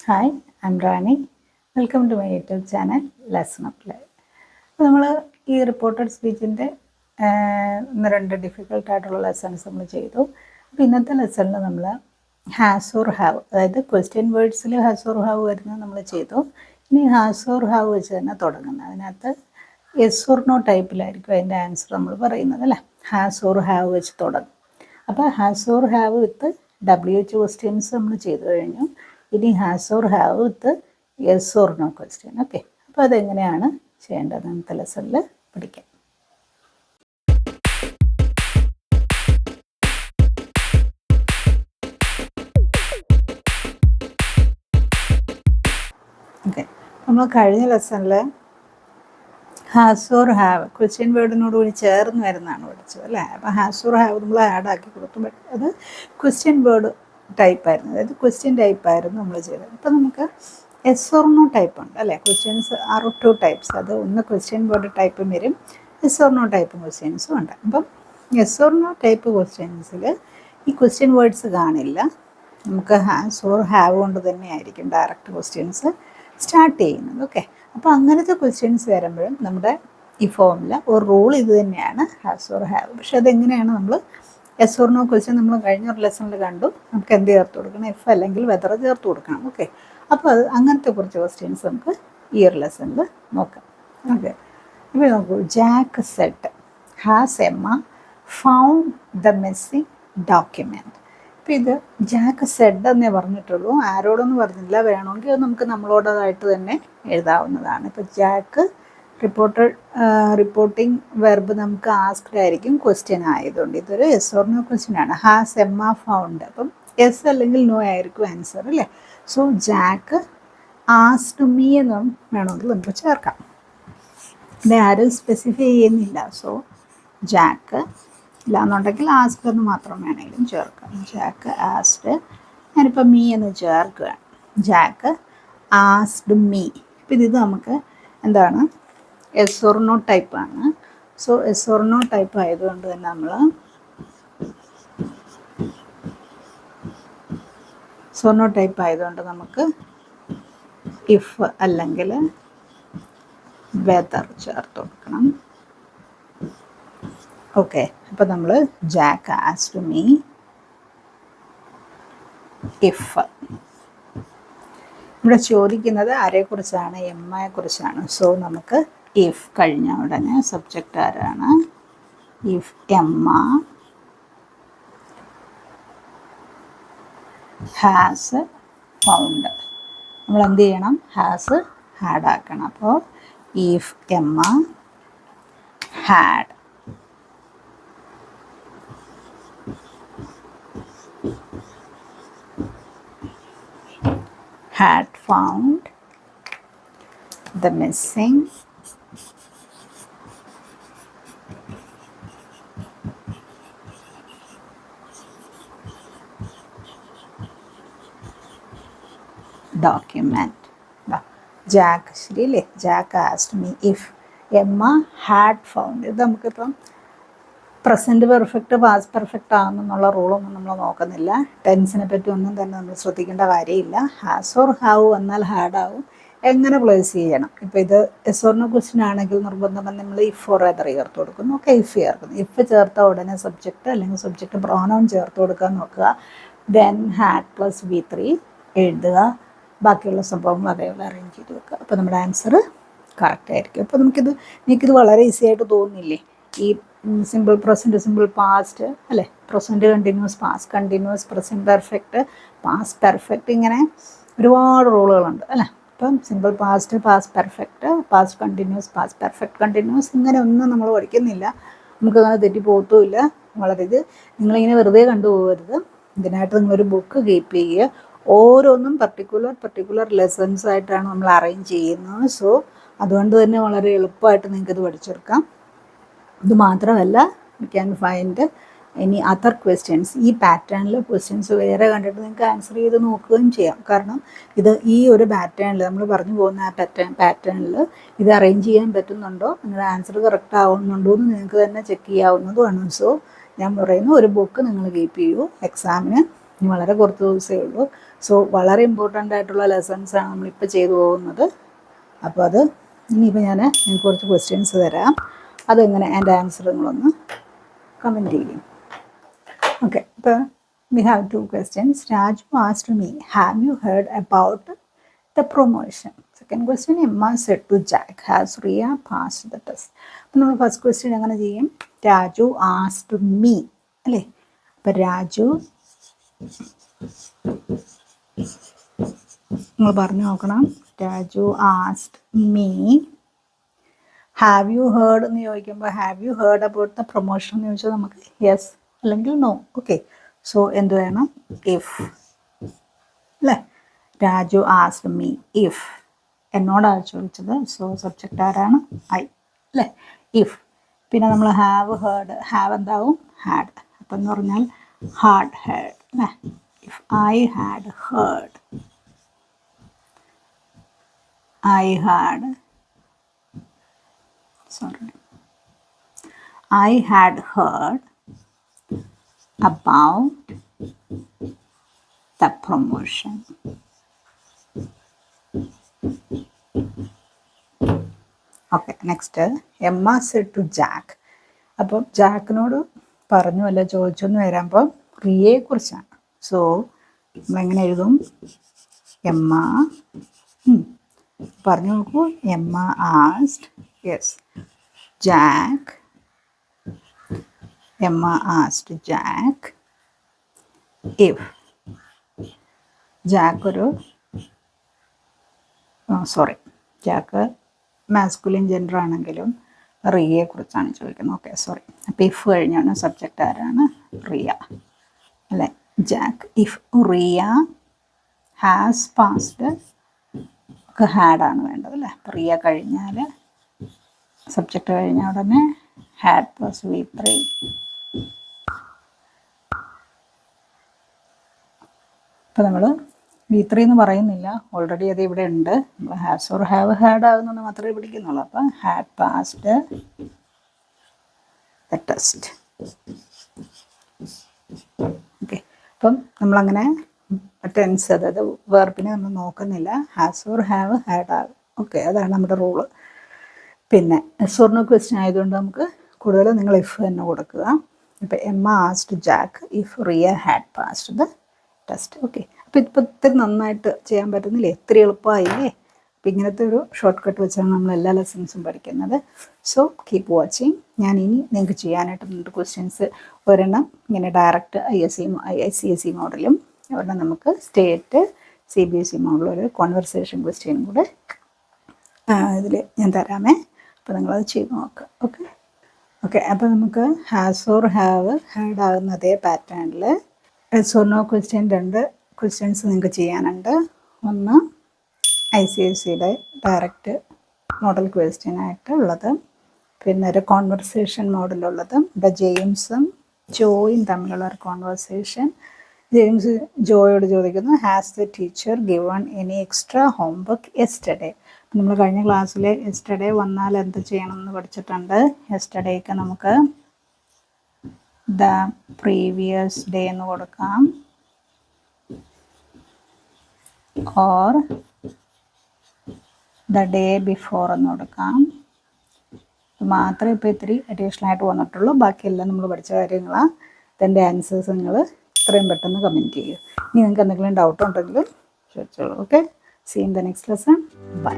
Hi, I'm Rani. Welcome to my YouTube channel lesson of life. അപ്പോൾ നമ്മൾ ഈ reported സ്പീച്ചിൻ്റെ ഒന്ന് രണ്ട് ഡിഫിക്കൽട്ടായിട്ടുള്ള ലെസൺസ് നമ്മൾ ചെയ്തു. അപ്പോൾ ഇന്നത്തെ ലെസണിൽ നമ്മൾ ഹാസ് ഓർ ഹാവ്, അതായത് ക്വസ്റ്റ്യൻ വേർഡ്സിൽ ഹാസ് ഓർ ഹാവ് വരുന്നത് നമ്മൾ ചെയ്തു. ഇനി ഹാസ് ഓർ ഹാവ് വെച്ച് തന്നെ തുടങ്ങുന്നത്. അതിനകത്ത് യെസ് ഓർ നോ ടൈപ്പിലായിരിക്കും അതിൻ്റെ ആൻസർ നമ്മൾ പറയുന്നത്, അല്ലേ? ഹാസ് ഓർ ഹാവ് വെച്ച് തുടങ്ങും. അപ്പോൾ has or have with WH questions നമ്മൾ ചെയ്തു കഴിഞ്ഞു. ഇനി has or have with yes or no question. Okay, അപ്പോൾ അതെങ്ങനെയാണ് ചെയ്യേണ്ടത് ഇന്നത്തെ ലെസണിൽ പഠിക്കാം. ഓക്കെ, നമ്മൾ കഴിഞ്ഞ ലെസണിൽ ഹാസ് ഓർ ഹാവ് ക്വസ്റ്റ്യൻ വേർഡിനോട് കൂടി ചേർന്ന് വരുന്നതാണ് പഠിച്ചത്, അല്ലേ? അപ്പോൾ ഹാസ് ഓർ ഹാവ് നമ്മൾ ആഡ് ആക്കി കൊടുത്തു. ബട്ട് അത് ക്വസ്റ്റ്യൻ വേർഡ് ടൈപ്പായിരുന്നു, അതായത് ക്വസ്റ്റ്യൻ ടൈപ്പായിരുന്നു നമ്മൾ ചെയ്തത്. അപ്പോൾ നമുക്ക് എസ് ഓർ നോ ടൈപ്പ് ഉണ്ട്, അല്ലേ? Questions are 2 types. അത് ഒന്ന് ക്വസ്റ്റ്യൻ വേർഡ് ടൈപ്പും വരും, എസ് ഓർ നോ ടൈപ്പ് ക്വസ്റ്റ്യൻസും ഉണ്ട്. അപ്പം എസ് ഓർ നോ ടൈപ്പ് ക്വസ്റ്റ്യൻസിൽ ഈ ക്വസ്റ്റ്യൻ വേർഡ്സ് കാണില്ല. നമുക്ക് ഹാസ് ഓർ ഹാവ് കൊണ്ട് തന്നെ ആയിരിക്കും ഡയറക്റ്റ് ക്വസ്റ്റ്യൻസ് സ്റ്റാർട്ട് ചെയ്യുന്നത്. ഓക്കെ, അപ്പോൾ അങ്ങനത്തെ ക്വസ്റ്റ്യൻസ് വരുമ്പോഴും നമ്മുടെ ഈ ഫോമിൽ ഒരു റൂൾ ഇത് തന്നെയാണ്, ഹാസ് ഓർ ഹാവ്. പക്ഷെ അതെങ്ങനെയാണ് നമ്മൾ എസ് ഓർ നോ ക്വസ്റ്റ്യൻ നമ്മൾ കഴിഞ്ഞ ഒരു ലെസണിൽ കണ്ടു. നമുക്ക് എന്ത് ചേർത്ത് കൊടുക്കണം? എഫ് അല്ലെങ്കിൽ വെതർ ചേർത്ത് കൊടുക്കണം. ഓക്കെ, അപ്പോൾ അത് അങ്ങനത്തെ കുറച്ച് ക്വസ്റ്റ്യൻസ് നമുക്ക് ഈ ഒരു ലെസണിൽ നോക്കാം. ഓക്കെ, ഇപ്പോൾ നോക്കൂ. Jack said has Emma found the missing document. അപ്പോൾ ഇത് ജാക്ക് സെഡ് എന്നേ പറഞ്ഞിട്ടുള്ളൂ, ആരോടൊന്നും പറഞ്ഞില്ല. വേണമെങ്കിൽ അത് നമുക്ക് നമ്മളോടതായിട്ട് തന്നെ എഴുതാവുന്നതാണ്. ഇപ്പോൾ ജാക്ക് റിപ്പോർട്ടിംഗ് വെർബ് നമുക്ക് ആസ്ക്ഡ് ആയിരിക്കും, ക്വസ്റ്റ്യൻ ആയതുകൊണ്ട് ഇതൊരു എസ് ഓർ നോ ക്വസ്റ്റ്യൻ ആണ്. ഹാസ് എമ്മ ഫൗണ്ട്, അപ്പം എസ് അല്ലെങ്കിൽ നോ ആയിരിക്കും ആൻസർ, അല്ലേ? സോ ജാക്ക് ആസ്ക്ഡ് മീ എന്ന് വേണമെങ്കിൽ നമുക്ക് ചേർക്കാം. ഇത് ആരും സ്പെസിഫൈ ചെയ്യുന്നില്ല. സോ ജാക്ക് ഇല്ലാന്നുണ്ടെങ്കിൽ ആസ്ക്ഡ് എന്ന് മാത്രം വേണമെങ്കിലും ചേർക്കാം. ജാക്ക് ആസ്ക്ഡ്, ഞാനിപ്പോൾ മീ എന്ന് ചേർക്കുകയാണ്. Jack asked me. ഇപ്പം ഇത് നമുക്ക് എന്താണ്? എസ് ഓർ നോ ടൈപ്പാണ്. So yes or no type ആയതുകൊണ്ട് തന്നെ നമ്മൾ എസ് ഓർ നോ ടൈപ്പ് ആയതുകൊണ്ട് നമുക്ക് ഇഫ് അല്ലെങ്കിൽ വെതർ ചേർത്ത് കൊടുക്കണം. ഓക്കെ, അപ്പോൾ നമ്മൾ ജാക്ക് ആസ്ക്ഡ് മീ ഇഫ്. ഇവിടെ ചോദിക്കുന്നത് ആരെക്കുറിച്ചാണ്? എമ്മയെക്കുറിച്ചാണ്. സോ നമുക്ക് ഇഫ് കഴിഞ്ഞ ഉടനെ സബ്ജക്റ്റ് ആരാണ്? ഇഫ് എമ്മ ഹാസ് ഫൗണ്ട്, നമ്മൾ എന്ത് ചെയ്യണം? ഹാസ് ഹാഡ് ആക്കണം. അപ്പോൾ if Emma had found the missing document. Jack, ശരിയല്ലേ? Jack asked me if Emma had found. ഇത് നമുക്കിപ്പം പ്രസൻറ്റ് പെർഫെക്റ്റ് പാസ്റ്റ് പെർഫെക്റ്റ് ആകുന്നുള്ള റൂളൊന്നും നമ്മൾ നോക്കുന്നില്ല. ടെൻസിനെ പറ്റി ഒന്നും തന്നെ നമ്മൾ ശ്രദ്ധിക്കേണ്ട കാര്യമില്ല. ഹാസ് ഓർ ഹാവ് വന്നാൽ ഹാഡ് ആവും. എങ്ങനെ പ്ലേസ് ചെയ്യണം? ഇപ്പോൾ ഇത് എസ് ഓർ നോ ക്വസ്റ്റ്യൻ ആണെങ്കിൽ നിർബന്ധം നമ്മൾ ഇഫ് ഓർ വെതർ ചേർത്ത് കൊടുക്കുന്നു. ഓക്കെ, ഇഫ് ചേർക്കുന്നു. ഇഫ് ചേർത്ത ഉടനെ സബ്ജക്റ്റ് അല്ലെങ്കിൽ സബ്ജക്റ്റ് പ്രോനൗൺ ചേർത്ത് കൊടുക്കാൻ നോക്കുക. ദെൻ ഹാഡ് പ്ലസ് V3 എഴുതുക. ബാക്കിയുള്ള സംഭവങ്ങൾ അതേപോലെ അറേഞ്ച് ചെയ്ത് വെക്കുക. അപ്പോൾ നമ്മുടെ ആൻസർ കറക്റ്റ് ആയിരിക്കും. അപ്പോൾ എനിക്കിത് വളരെ ഈസി ആയിട്ട് തോന്നുന്നില്ലേ? ഈ സിമ്പിൾ പ്രസൻറ്റ്, സിമ്പിൾ പാസ്റ്റ്, അല്ലേ? Present continuous, past continuous, present perfect, past perfect, ഇങ്ങനെ ഒരുപാട് റൂളുകളുണ്ട്, അല്ലേ? ഇപ്പം simple past, past perfect, past continuous, past perfect continuous, ഇങ്ങനെ ഒന്നും നമ്മൾ പഠിക്കുന്നില്ല. നമുക്കങ്ങനെ തെറ്റിപ്പോകത്തുമില്ല. വളരെ ഇത് നിങ്ങളിങ്ങനെ വെറുതെ കണ്ടുപോകരുത്. ഇതിനായിട്ട് നിങ്ങളൊരു ബുക്ക് കീപ്പ് ചെയ്യുക. ഓരോന്നും പർട്ടിക്കുലർ ലെസൺസ് ആയിട്ടാണ് നമ്മൾ അറേഞ്ച് ചെയ്യുന്നത്. സോ അതുകൊണ്ട് തന്നെ വളരെ എളുപ്പമായിട്ട് നിങ്ങൾക്കിത് പഠിച്ചെടുക്കാം. ഇത് മാത്രമല്ല, you can find any other questions. ഈ പാറ്റേണിൽ ക്വസ്റ്റ്യൻസ് വേറെ കണ്ടിട്ട് നിങ്ങൾക്ക് ആൻസർ ചെയ്ത് നോക്കുകയും ചെയ്യാം. കാരണം ഇത് ഈ ഒരു പാറ്റേണിൽ നമ്മൾ പറഞ്ഞു പോകുന്ന ആ പാറ്റേണിൽ ഇത് അറേഞ്ച് ചെയ്യാൻ പറ്റുന്നുണ്ടോ, നിങ്ങളുടെ ആൻസർ കറക്റ്റ് ആവുന്നുണ്ടോ എന്ന് നിങ്ങൾക്ക് തന്നെ ചെക്ക് ചെയ്യാവുന്നതുമാണ്. സോ ഞാൻ പറയുന്നു, ഒരു ബുക്ക് നിങ്ങൾ കീപ്പ് ചെയ്യൂ. എക്സാമിന് വളരെ കുറച്ച് ദിവസമേ ഉള്ളൂ. സോ വളരെ ഇമ്പോർട്ടൻ്റ് ആയിട്ടുള്ള ലെസൺസാണ് നമ്മളിപ്പോൾ ചെയ്തു പോകുന്നത്. അപ്പോൾ അത് ഇനിയിപ്പോൾ ഞാൻ നിങ്ങൾക്ക് കുറച്ച് ക്വസ്റ്റ്യൻസ് തരാം, അതെങ്ങനെ അതിൻ്റെ ആൻസർ നിങ്ങളൊന്ന് കമൻറ്റ് ചെയ്യും. ഓക്കെ, ഇപ്പോൾ we have 2 questions. Raju asked me, have you heard about the promotion? Second question, Emma said to Jack, has Riya passed the test? അപ്പോൾ നമ്മൾ ഫസ്റ്റ് ക്വസ്റ്റ്യൻ എങ്ങനെ ചെയ്യും? രാജു ആസ്ക്ഡ് മീ അല്ലേ? അപ്പോൾ രാജു നിങ്ങൾ പറഞ്ഞു നോക്കണം. Raju asked me. Have you heard എന്ന് ചോദിക്കുമ്പോൾ have you heard about the promotion എന്ന് ചോദിച്ചാൽ നമുക്ക് യെസ് അല്ലെങ്കിൽ നോ. ഓക്കെ, സോ എന്ത് വേണം? ഇഫ് അല്ലേ? രാജു ആസ്ക്ഡ് മീ ഇഫ്, എന്നോടാണ് ചോദിച്ചത്, സോ സബ്ജക്റ്റ് ആരാണ്? ഐ അല്ലേ? ഇഫ്. പിന്നെ നമ്മൾ ഹാവ് ഹേർഡ്, ഹാവ് എന്താവും? ഹാഡ്. അപ്പം എന്ന് പറഞ്ഞാൽ ഹാഡ് ഹേർഡ് അല്ലേ? If I had heard, I had heard about the promotion. Okay, next, Emma said to Jack. അപ്പോൾ ജാക്കിനോട് പറഞ്ഞു അല്ല ചോദിച്ചു എന്ന് വരുമ്പോൾ റിയയെ കുറിച്ചാണ്. സോ നമ്മളെങ്ങനെ എഴുതും? എമ്മ പറഞ്ഞു നോക്കൂ. Emma asked, yes, Jack. Emma asked Jack if. Jack Jack masculine gender ആണെങ്കിലും റിയയെ കുറിച്ചാണ് ചോദിക്കുന്നത്. Okay, sorry. അപ്പോൾ ഇഫ് കഴിഞ്ഞാണ് സബ്ജക്റ്റ് ആരാണ്? റിയ അല്ലേ? Jack. If Riya has passed, okay ഹാഡാണ് വേണ്ടത് അല്ലേ? അപ്പോൾ റിയ കഴിഞ്ഞാൽ സബ്ജക്റ്റ് കഴിഞ്ഞ ഉടനെ ഹാഡ് പ്ലസ് V3. അപ്പോൾ നമ്മൾ V3 എന്ന് പറയുന്നില്ല, ഓൾറെഡി അത് ഇവിടെ ഉണ്ട്. നമ്മൾ ഹാസ് ഓർ ഹാവ് ഹാഡ് ആകുന്നെന്ന് മാത്രമേ പിടിക്കുന്നുള്ളൂ. അപ്പം had passed the test. Okay, അപ്പം നമ്മളങ്ങനെ ടെൻസ്, അതായത് വെർബിനെ നമ്മൾ നോക്കുന്നില്ല. ഹാസ് ഓർ ഹാവ് ഹാഡ് ആകും. ഓക്കെ, അതാണ് നമ്മുടെ റൂള്. പിന്നെ എസ് ഓർ നോ ക്വസ്റ്റ്യൻ ആയതുകൊണ്ട് നമുക്ക് കൂടുതൽ നിങ്ങൾ ഇഫ് തന്നെ കൊടുക്കുക. ഇപ്പം Emma asked Jack if Riya had passed the test. Okay, അപ്പോൾ ഇപ്പോൾ ഇത്തിരി നന്നായിട്ട് ചെയ്യാൻ പറ്റുന്നില്ലേ? ഇത്തിരി എളുപ്പമായില്ലേ? അപ്പോൾ ഇങ്ങനത്തെ ഒരു ഷോർട്ട് കട്ട് വെച്ചാണ് നമ്മൾ എല്ലാ ലെസൺസും പഠിക്കുന്നത്. So keep watching. ഞാൻ ഇനി നിങ്ങൾക്ക് ചെയ്യാനായിട്ട് 2 ക്വസ്റ്റ്യൻസ്, ഒരെണ്ണം ഇങ്ങനെ ഡയറക്റ്റ് ICSE മോഡലും, ഒരെണ്ണം നമുക്ക് സ്റ്റേറ്റ് CBSE മോഡലും, ഒരു കോൺവെർസേഷൻ ക്വസ്റ്റ്യനും കൂടെ ഇതിൽ ഞാൻ തരാമേ. അപ്പോൾ നിങ്ങളത് ചെയ്ത് നോക്കുക. ഓക്കെ, അപ്പോൾ നമുക്ക് ഹാസ് ഓർ ഹാവ് ഹാഡ് ആകുന്ന അതേ പാറ്റേണിൽ yes or no question 2 questions നിങ്ങൾക്ക് ചെയ്യാനുണ്ട്. ഒന്ന് ICSEയുടെ ഡയറക്റ്റ് മോഡൽ ക്വസ്റ്റ്യനായിട്ട് ഉള്ളത്, പിന്നെ ഒരു കോൺവെർസേഷൻ മോഡലുള്ളതും. ഇവിടെ ജെയിംസും ജോയും തമ്മിലുള്ള ഒരു കോൺവെർസേഷൻ. ജെയിംസ് ജോയോട് ചോദിക്കുന്നു, has the teacher given any extra homework yesterday? നമ്മൾ കഴിഞ്ഞ ക്ലാസ്സിൽ യെസ്റ്റർഡേ വന്നാൽ എന്ത് ചെയ്യണം എന്ന് പഠിച്ചിട്ടുണ്ട്. യെസ്റ്റർഡേക്ക് നമുക്ക് ദ പ്രീവിയസ് ഡേ എന്ന് കൊടുക്കാം, ഓർ ദ ഡേ ബിഫോർ എന്ന് കൊടുക്കാം. മാത്രമേ ഇപ്പോൾ ഇത്തിരി അഡീഷണൽ ആയിട്ട് വന്നിട്ടുള്ളൂ. ബാക്കിയെല്ലാം നമ്മൾ പഠിച്ച കാര്യങ്ങളാണ്. ഇതിൻ്റെ ആൻസേഴ്സ് നിങ്ങൾ എത്രയും പെട്ടെന്ന് കമൻറ്റ് ചെയ്യൂ. ഇനി നിങ്ങൾക്ക് എന്തെങ്കിലും ഡൗട്ട് ഉണ്ടെങ്കിലും ചോദിച്ചോളൂ. Okay, see in the next lesson. By.